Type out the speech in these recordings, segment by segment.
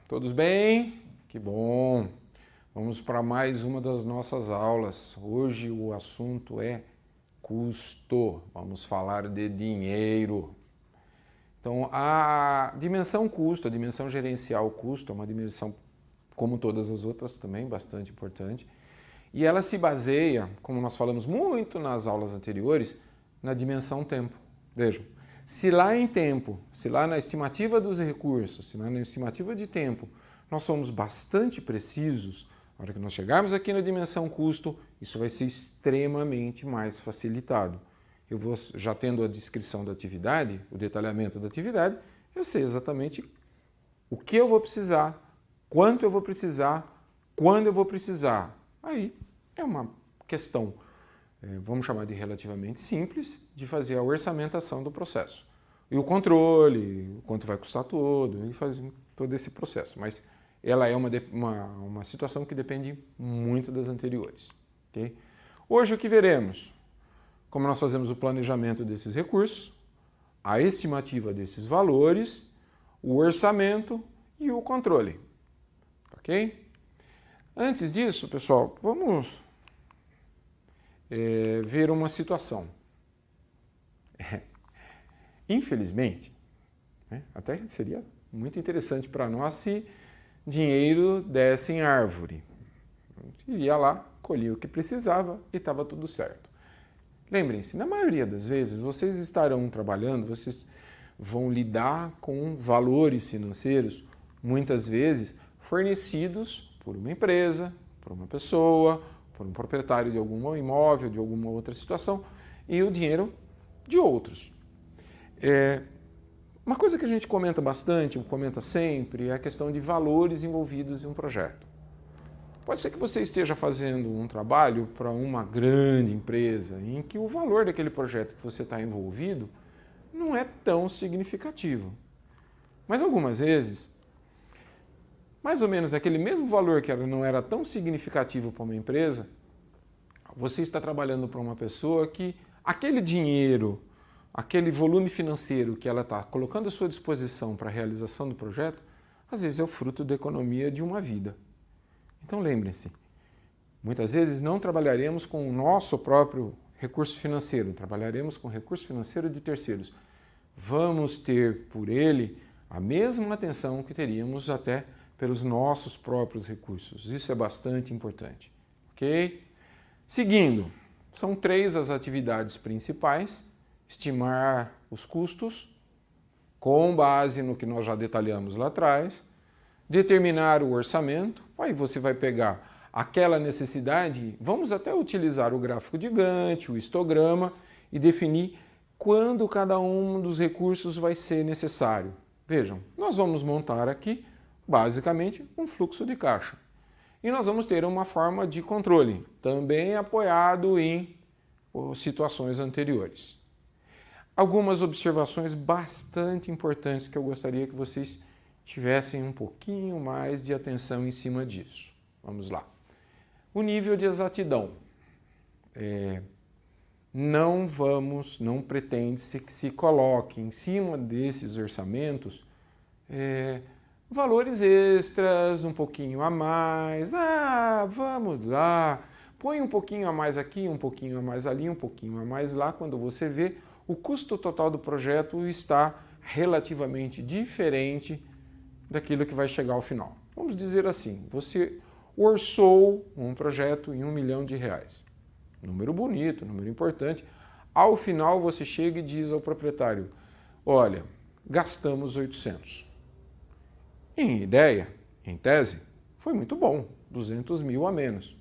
Todos bem? Que bom! Vamos para mais uma das nossas aulas. Hoje o assunto é custo. Vamos falar de dinheiro. Então, a dimensão custo, a dimensão gerencial custo, é uma dimensão, como todas as outras, também bastante importante. E ela se baseia, como nós falamos muito nas aulas anteriores, na dimensão tempo. Vejam, se lá em tempo, se lá na estimativa dos recursos, se lá na estimativa de tempo, nós somos bastante precisos, na hora que nós chegarmos aqui na dimensão custo, isso vai ser extremamente mais facilitado. Eu vou, já tendo a descrição da atividade, o detalhamento da atividade, eu sei exatamente o que eu vou precisar, quanto eu vou precisar, quando eu vou precisar. Aí é uma questão, vamos chamar de relativamente simples, de fazer a orçamentação do processo. E o controle, o quanto vai custar todo, e faz todo esse processo. Mas ela é uma situação que depende muito das anteriores. Okay? Hoje o que veremos? Como nós fazemos o planejamento desses recursos, a estimativa desses valores, o orçamento e o controle. Ok? Antes disso, pessoal, vamos ver uma situação. Infelizmente, até seria muito interessante para nós se dinheiro desse em árvore. A gente ia lá, colhia o que precisava e estava tudo certo. Lembrem-se, na maioria das vezes, vocês estarão trabalhando, vocês vão lidar com valores financeiros, muitas vezes fornecidos por uma empresa, por uma pessoa, por um proprietário de algum imóvel, de alguma outra situação, e o dinheiro de outros. Uma coisa que a gente comenta bastante, comenta sempre, é a questão de valores envolvidos em um projeto. Pode ser que você esteja fazendo um trabalho para uma grande empresa em que o valor daquele projeto que você está envolvido não é tão significativo. Mas algumas vezes, mais ou menos aquele mesmo valor que não era tão significativo para uma empresa, você está trabalhando para uma pessoa que aquele dinheiro, aquele volume financeiro que ela está colocando à sua disposição para a realização do projeto, às vezes é o fruto da economia de uma vida. Então lembrem-se, muitas vezes não trabalharemos com o nosso próprio recurso financeiro, trabalharemos com o recurso financeiro de terceiros. Vamos ter por ele a mesma atenção que teríamos até pelos nossos próprios recursos. Isso é bastante importante. Ok? Seguindo, são 3 as atividades principais: estimar os custos, com base no que nós já detalhamos lá atrás, determinar o orçamento, aí você vai pegar aquela necessidade, vamos até utilizar o gráfico de Gantt, o histograma, e definir quando cada um dos recursos vai ser necessário. Vejam, nós vamos montar aqui, basicamente, um fluxo de caixa. E nós vamos ter uma forma de controle, também apoiado em situações anteriores. Algumas observações bastante importantes que eu gostaria que vocês tivessem um pouquinho mais de atenção em cima disso. Vamos lá. O nível de exatidão. Não pretende-se que se coloque em cima desses orçamentos valores extras, um pouquinho a mais. Vamos lá, põe um pouquinho a mais aqui, um pouquinho a mais ali, um pouquinho a mais lá. Quando você vê, o custo total do projeto está relativamente diferente daquilo que vai chegar ao final. Vamos dizer assim, você orçou um projeto em R$1 milhão. Número bonito, número importante. Ao final você chega e diz ao proprietário, olha, gastamos 800. Em ideia, em tese, foi muito bom, 200 mil a menos.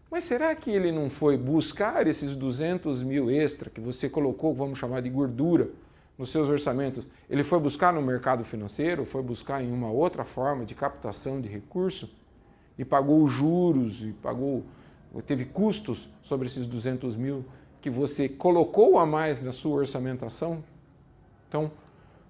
Mas será que ele não foi buscar esses 200 mil extra que você colocou, vamos chamar de gordura, nos seus orçamentos? Ele foi buscar no mercado financeiro, foi buscar em uma outra forma de captação de recurso e pagou juros e teve custos sobre esses 200 mil que você colocou a mais na sua orçamentação? Então,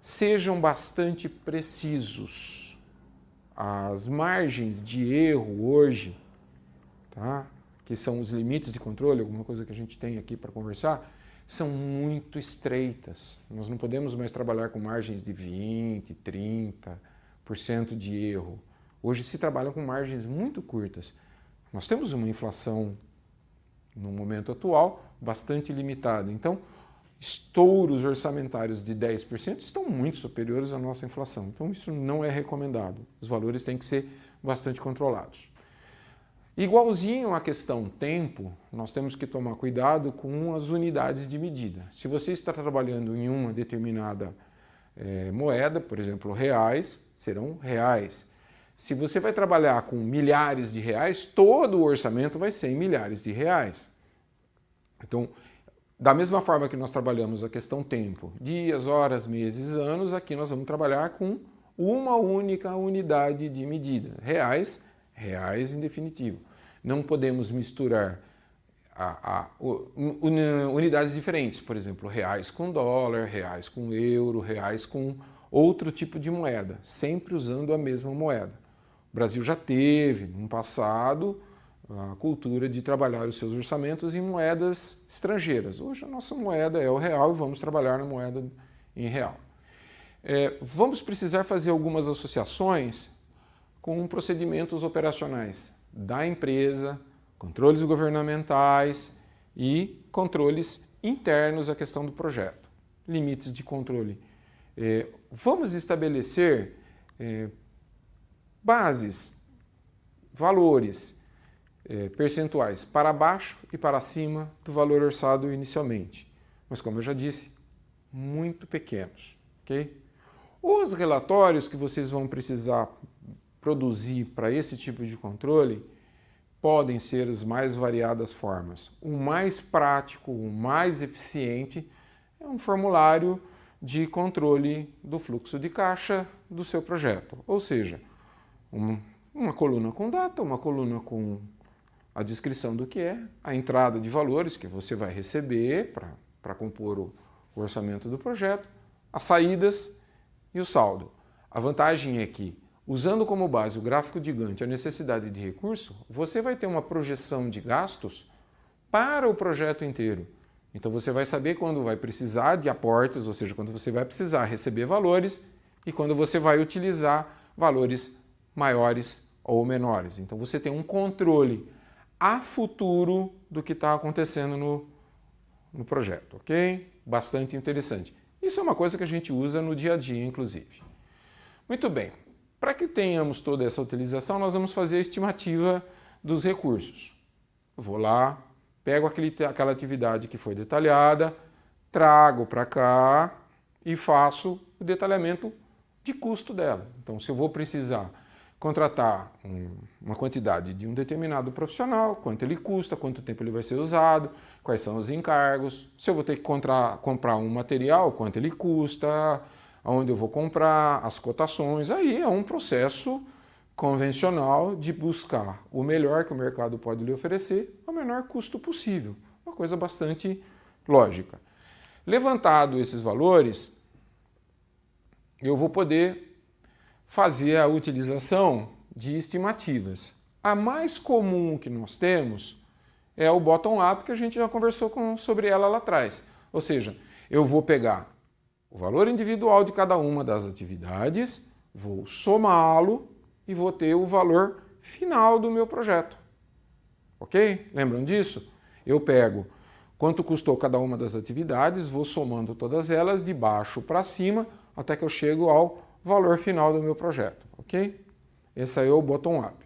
sejam bastante precisos. As margens de erro hoje, tá? Que são os limites de controle, alguma coisa que a gente tem aqui para conversar, são muito estreitas. Nós não podemos mais trabalhar com margens de 20%, 30% de erro. Hoje se trabalha com margens muito curtas. Nós temos uma inflação, no momento atual, bastante limitada. Então, estouros orçamentários de 10% estão muito superiores à nossa inflação. Então, isso não é recomendado. Os valores têm que ser bastante controlados. Igualzinho à questão tempo, nós temos que tomar cuidado com as unidades de medida. Se você está trabalhando em uma determinada moeda, por exemplo, reais, serão reais. Se você vai trabalhar com milhares de reais, todo o orçamento vai ser em milhares de reais. Então, da mesma forma que nós trabalhamos a questão tempo, dias, horas, meses, anos, aqui nós vamos trabalhar com uma única unidade de medida. Reais, reais em definitivo. Não podemos misturar unidades diferentes, por exemplo, reais com dólar, reais com euro, reais com outro tipo de moeda, sempre usando a mesma moeda. O Brasil já teve, no passado, a cultura de trabalhar os seus orçamentos em moedas estrangeiras. Hoje a nossa moeda é o real e vamos trabalhar na moeda em real. Vamos precisar fazer algumas associações com procedimentos operacionais da empresa, controles governamentais e controles internos à questão do projeto. Limites de controle. Vamos estabelecer bases, valores, percentuais para baixo e para cima do valor orçado inicialmente. Mas, como eu já disse, muito pequenos. Okay? Os relatórios que vocês vão precisar produzir para esse tipo de controle podem ser as mais variadas formas. O mais prático, o mais eficiente é um formulário de controle do fluxo de caixa do seu projeto. Ou seja, uma coluna com data, uma coluna com a descrição do que é, a entrada de valores que você vai receber para compor o orçamento do projeto, as saídas e o saldo. A vantagem é que, usando como base o gráfico de Gantt, a necessidade de recurso, você vai ter uma projeção de gastos para o projeto inteiro. Então você vai saber quando vai precisar de aportes, ou seja, quando você vai precisar receber valores e quando você vai utilizar valores maiores ou menores. Então você tem um controle a futuro do que está acontecendo no projeto, ok? Bastante interessante. Isso é uma coisa que a gente usa no dia a dia, inclusive. Muito bem. Para que tenhamos toda essa utilização, nós vamos fazer a estimativa dos recursos. Eu vou lá, pego aquela atividade que foi detalhada, trago para cá e faço o detalhamento de custo dela. Então, se eu vou precisar contratar uma quantidade de um determinado profissional, quanto ele custa, quanto tempo ele vai ser usado, quais são os encargos, se eu vou ter que comprar um material, quanto ele custa, aonde eu vou comprar, as cotações, aí é um processo convencional de buscar o melhor que o mercado pode lhe oferecer ao menor custo possível. Uma coisa bastante lógica. Levantado esses valores, eu vou poder fazer a utilização de estimativas. A mais comum que nós temos é o bottom-up, que a gente já conversou sobre ela lá atrás. Ou seja, eu vou pegar o valor individual de cada uma das atividades, vou somá-lo e vou ter o valor final do meu projeto. Ok? Lembram disso? Eu pego quanto custou cada uma das atividades, vou somando todas elas de baixo para cima até que eu chego ao valor final do meu projeto. Ok? Esse aí é o bottom-up.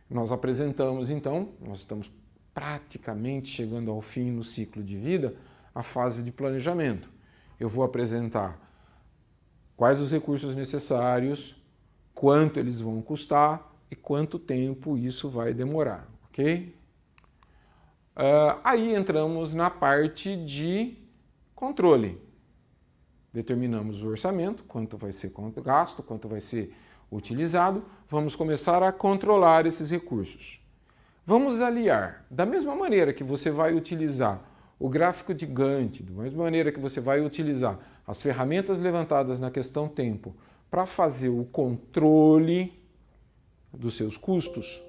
Nós apresentamos então, nós estamos praticamente chegando ao fim no ciclo de vida, a fase de planejamento. Eu vou apresentar quais os recursos necessários, quanto eles vão custar e quanto tempo isso vai demorar, ok? Aí entramos na parte de controle. Determinamos o orçamento, quanto vai ser gasto, quanto vai ser utilizado. Vamos começar a controlar esses recursos. Vamos aliar, da mesma maneira que você vai utilizar o gráfico de Gantt, da mesma maneira que você vai utilizar as ferramentas levantadas na questão tempo para fazer o controle dos seus custos,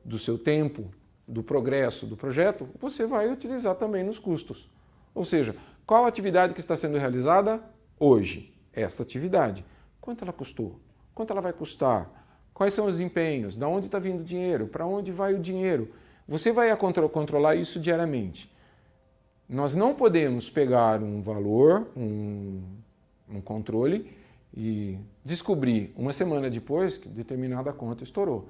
do seu tempo, do progresso do projeto, você vai utilizar também nos custos. Ou seja, qual a atividade que está sendo realizada hoje? Esta atividade. Quanto ela custou? Quanto ela vai custar? Quais são os empenhos? Da onde está vindo o dinheiro? Para onde vai o dinheiro? Você vai controlar isso diariamente. Nós não podemos pegar um valor, um controle e descobrir uma semana depois que determinada conta estourou.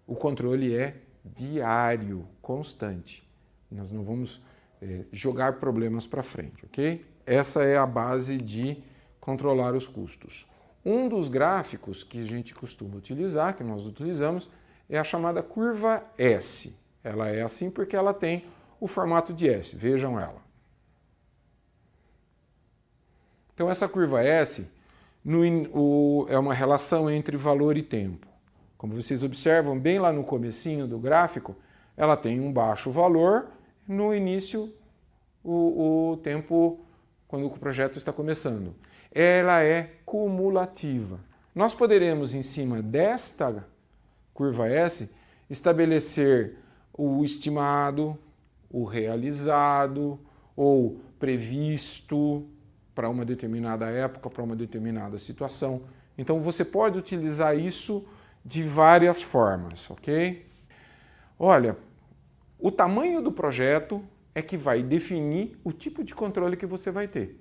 O controle é diário, constante. Nós não vamos jogar problemas para frente, ok? Essa é a base de controlar os custos. Um dos gráficos que a gente costuma utilizar, que nós utilizamos, é a chamada curva S. Ela é assim porque ela tem o formato de S. Vejam ela. Então, essa curva S é uma relação entre valor e tempo. Como vocês observam bem lá no comecinho do gráfico, ela tem um baixo valor, no início o tempo quando o projeto está começando. Ela é cumulativa. Nós poderemos, em cima desta curva S, estabelecer o estimado, o realizado ou previsto para uma determinada época, para uma determinada situação. Então você pode utilizar isso de várias formas, ok? Olha, o tamanho do projeto é que vai definir o tipo de controle que você vai ter.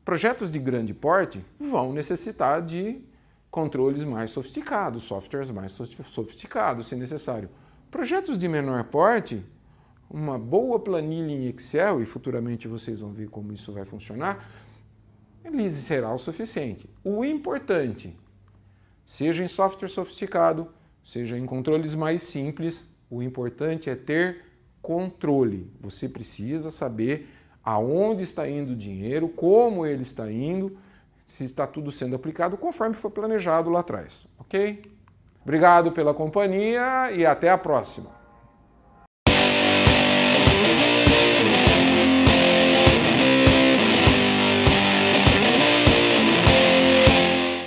Projetos de grande porte vão necessitar de controles mais sofisticados, softwares mais sofisticados, se necessário. Projetos de menor porte, uma boa planilha em Excel, e futuramente vocês vão ver como isso vai funcionar, lhes será o suficiente. O importante, seja em software sofisticado, seja em controles mais simples, o importante é ter controle. Você precisa saber aonde está indo o dinheiro, como ele está indo, se está tudo sendo aplicado conforme foi planejado lá atrás, ok? Obrigado pela companhia e até a próxima.